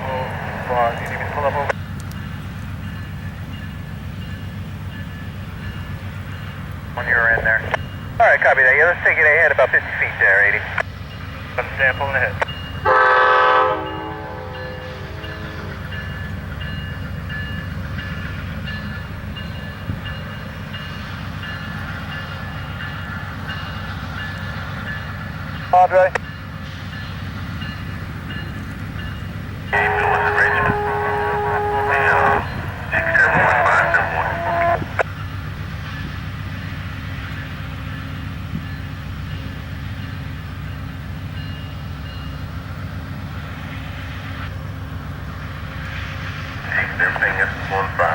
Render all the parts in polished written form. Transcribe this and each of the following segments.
You need me to pull up over? When you're in there. Alright, copy that. Yeah, let's take it ahead about 50 feet there, 80. Understand, pulling ahead. Andre. Everything is 15, bro.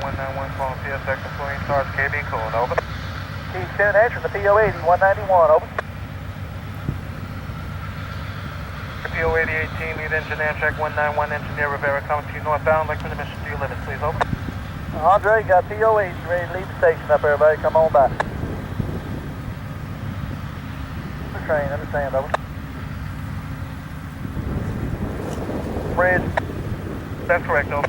191 calling PSX employee stars KB code, over. T10 answering the PO80, 191, over. PO80 18, lead engineer, check 191, engineer Rivera coming to you northbound, like for the mission to your limits, please, over. Andre, got PO80 ready to leave the station up, everybody, come on by. The train, understand, over. Bridge. That's correct, over.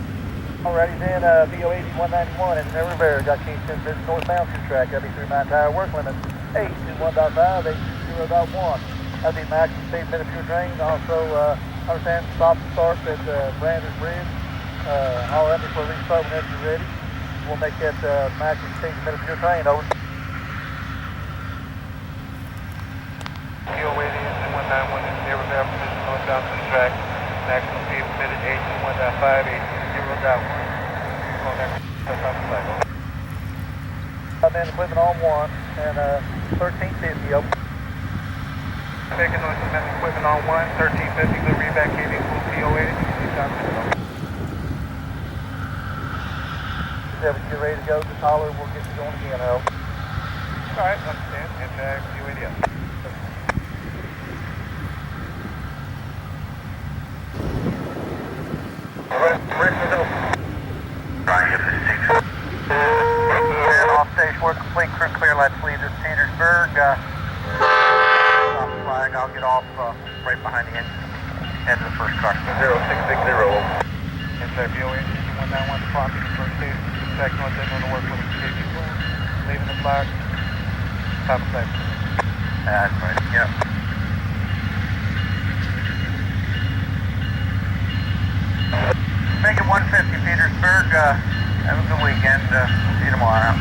Alrighty then, PO80 191, engineer Rivera, got Kingston Bridge northbound through track, that'll be through my entire work limit, 821.5, 820.1. That'll be maximum speed minute fuel drain. Also, understand stop and start at Brandon Bridge. Holler at me for a restart whenever you're ready. We'll make that maximum speed minute fuel train, over. PO80 engine 191, engineer Rivera, position northbound to the track, maximum speed permitted 821.5, 820.1. Call next, that's on the flag, over. I'm in equipment on one, and 1350, over. Taking on cement equipment on 1, 1350, good read back KB, full PO80, please transmit, over. If you're ready to go, just holler, we'll get you going again, over. Alright, understand, impact PO80 up. And off station work complete, crew clear, let's leave this Petersburg. Stop the flag, I'll get off right behind the engine. Head to the first car. 0660. Impact PO80, 191, departing the first station, check north end on the work with the KB crew, leaving the flag, top of section. That's right, yep. Make it 150 Petersburg. Have a good weekend. See you tomorrow.